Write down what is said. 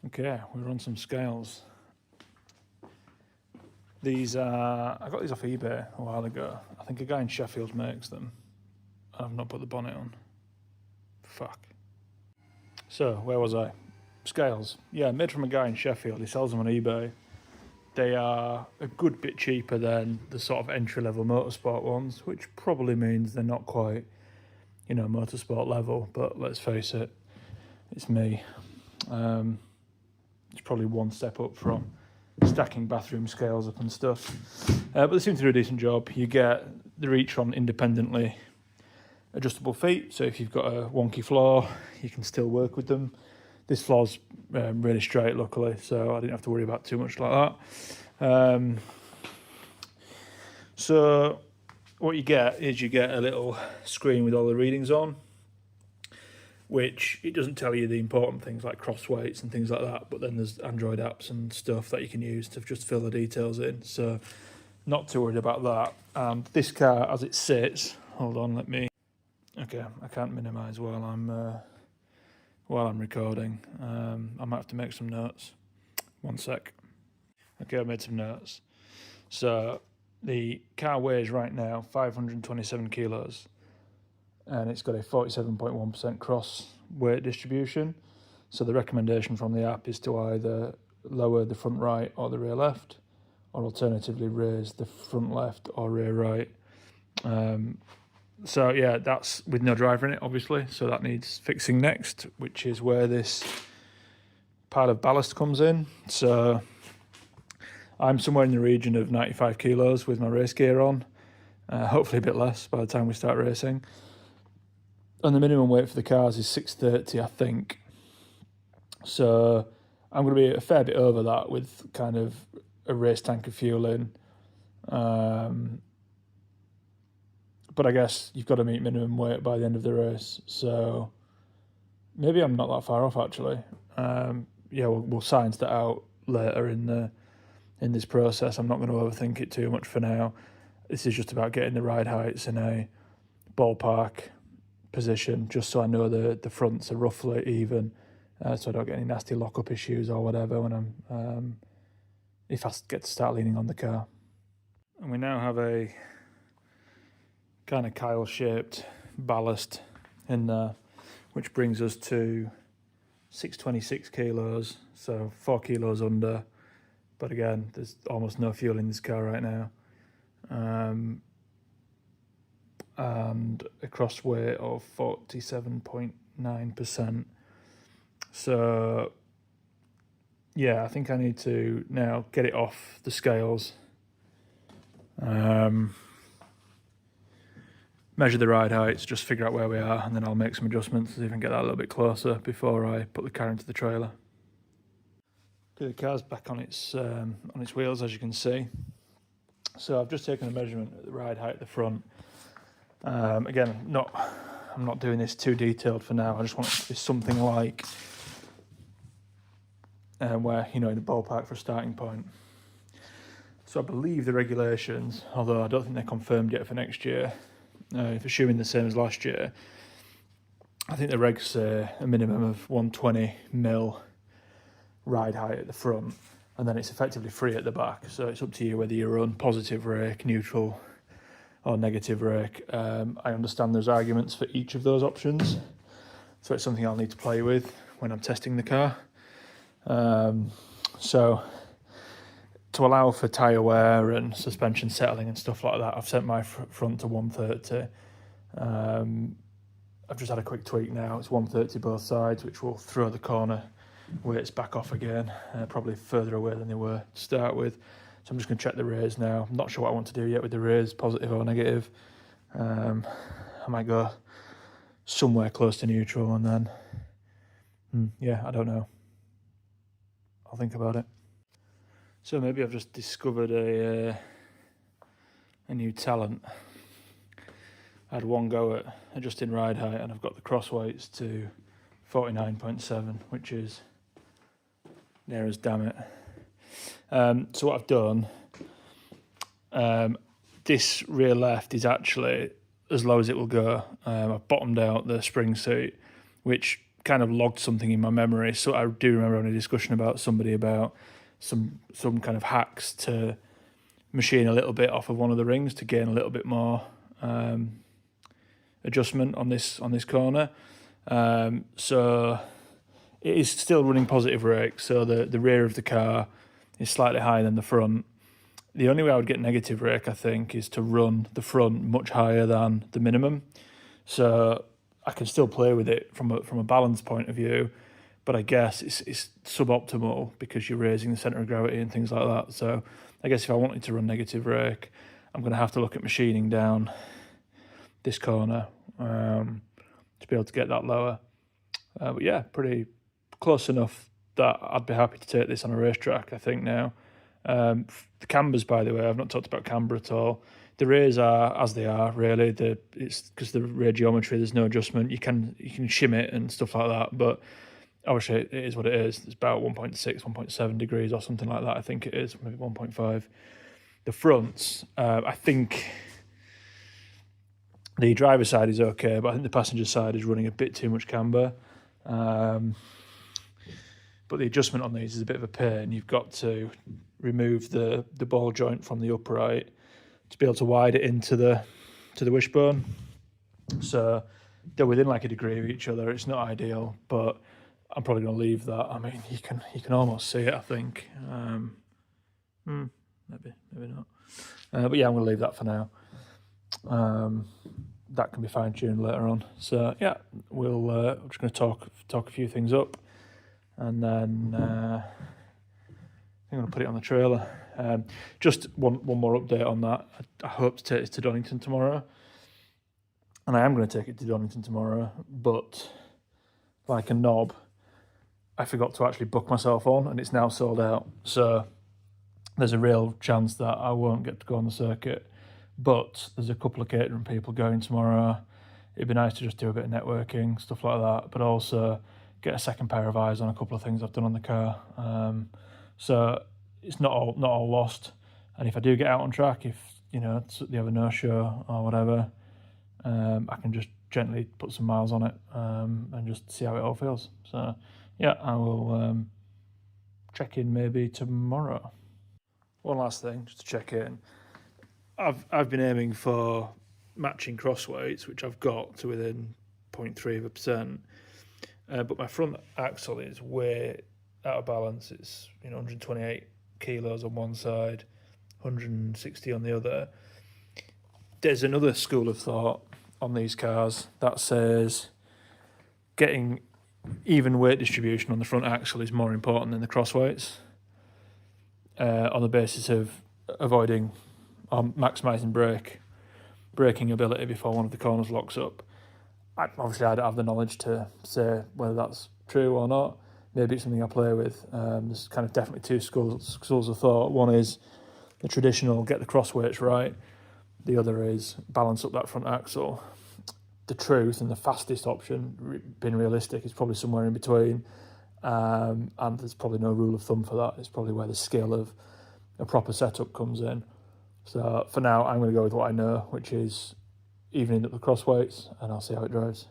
Okay, we're on some scales. These are, I got these off eBay a while ago. I think a guy in Sheffield makes them. I've not put the bonnet on. Fuck. So, where was I? Scales. Yeah, made from a guy in Sheffield. He sells them on eBay. They are a good bit cheaper than the sort of entry-level motorsport ones, which probably means they're not quite, you know, motorsport level. But let's face it, it's me. It's probably one step up from stacking bathroom scales up and stuff. But they seem to do a decent job. You get the reach on independently adjustable feet, so if you've got a wonky floor, you can still work with them. This floor's really straight, luckily, so I didn't have to worry about too much like that. So what you get is you get a little screen with all the readings on, which it doesn't tell you the important things like cross weights and things like that, but then there's Android apps and stuff that you can use to just fill the details in, so not too worried about that. And this car, as it sits, hold on, let me... Okay, I can't minimise while I'm recording. I might have to make some notes. One sec. Okay, I made some notes. So the car weighs right now 527 kilos, and it's got a 47.1% cross weight distribution. So the recommendation from the app is to either lower the front right or the rear left, or alternatively raise the front left or rear right. So yeah, that's with no driver in it, obviously, so that needs fixing next, which is where this pile of ballast comes in. So I'm somewhere in the region of 95 kilos with my race gear on, hopefully a bit less by the time we start racing. And the minimum weight for the cars is 630, I think. So I'm going to be a fair bit over that with kind of a race tank of fuel in. But I guess you've got to meet minimum weight by the end of the race. So maybe I'm not that far off, actually. Yeah, we'll science that out later in this process. I'm not going to overthink it too much for now. This is just about getting the ride heights in a ballpark position, just so I know the fronts are roughly even, so I don't get any nasty lock-up issues or whatever when I'm if I get to start leaning on the car. And we now have a kind of Kyle-shaped ballast in there, which brings us to 626 kilos, so 4 kilos under. But again, there's almost no fuel in this car right now. And a cross weight of 47.9%. So yeah, I think I need to now get it off the scales. Measure the ride heights, just figure out where we are, and then I'll make some adjustments to see if I can get that a little bit closer before I put the car into the trailer. Okay, the car's back on its wheels, as you can see. So I've just taken a measurement at the ride height at the front. Again, I'm not doing this too detailed for now. I just want it to be something like where, you know, in the ballpark for a starting point. So I believe the regulations, although I don't think they're confirmed yet for next year, if assuming the same as last year, I think the regs say a minimum of 120 mil ride height at the front, and then it's effectively free at the back. So it's up to you whether you run positive rake, neutral, or negative rake. I understand there's arguments for each of those options, so it's something I'll need to play with when I'm testing the car. So to allow for tyre wear and suspension settling and stuff like that, I've set my front to 130. I've just had a quick tweak now. It's 130 both sides, which will throw the corner weights back off again, probably further away than they were to start with. So I'm just going to check the rears now. I'm not sure what I want to do yet with the rears, positive or negative. I might go somewhere close to neutral and then, yeah, I don't know. I'll think about it. So maybe I've just discovered a new talent. I had one go at adjusting ride height, and I've got the cross weights to 49.7, which is near as damn it. So what I've done, this rear left is actually as low as it will go. I've bottomed out the spring seat, which kind of logged something in my memory. So I do remember having a discussion about somebody about some kind of hacks to machine a little bit off of one of the rings to gain a little bit more adjustment on this corner. So it is still running positive rake. So the rear of the car is slightly higher than the front. The only way I would get negative rake, I think, is to run the front much higher than the minimum. So I can still play with it from a balance point of view, but I guess it's suboptimal because you're raising the centre of gravity and things like that. So I guess if I wanted to run negative rake, I'm going to have to look at machining down this corner to be able to get that lower. But yeah, pretty close enough that I'd be happy to take this on a racetrack, I think, now. The cambers, by the way, I've not talked about camber at all. The rears are as they are, really. It's because the rear geometry, there's no adjustment. You can shim it and stuff like that, but obviously it is what it is. It's about 1.6, 1.7 degrees or something like that. I think it is, maybe 1.5. The fronts, I think the driver's side is okay, but I think the passenger side is running a bit too much camber. But the adjustment on these is a bit of a pain. You've got to remove the ball joint from the upright to be able to wide it into the wishbone. So they're within like a degree of each other. It's not ideal, but I'm probably going to leave that. I mean, you can almost see it, I think. Maybe not. But yeah, I'm going to leave that for now. That can be fine-tuned later on. So yeah, we're just going to talk a few things up, and then I'm going to put it on the trailer. Just one more update on that. I hope to take this to Donington tomorrow, and I am going to take it to Donington tomorrow, but like a knob, I forgot to actually book myself on, and it's now sold out. So there's a real chance that I won't get to go on the circuit. But there's a couple of Caterham people going tomorrow. It'd be nice to just do a bit of networking, stuff like that, but also get a second pair of eyes on a couple of things I've done on the car. So it's not all lost. And if I do get out on track, if they have a no-show or whatever, I can just gently put some miles on it and just see how it all feels. So yeah, I will check in maybe tomorrow. One last thing, just to check in. I've been aiming for matching cross weights, which I've got to within 0.3%. But my front axle is way out of balance. It's 128 kilos on one side, 160 on the other. There's another school of thought on these cars that says getting even weight distribution on the front axle is more important than the cross weights, on the basis of avoiding maximising braking ability before one of the corners locks up. Obviously, I don't have the knowledge to say whether that's true or not. Maybe it's something I play with. There's kind of definitely two schools of thought. One is the traditional, get the cross weights right. The other is balance up that front axle. The truth and the fastest option, being realistic, is probably somewhere in between. And there's probably no rule of thumb for that. It's probably where the skill of a proper setup comes in. So for now, I'm going to go with what I know, which is evening up the cross weights, and I'll see how it drives.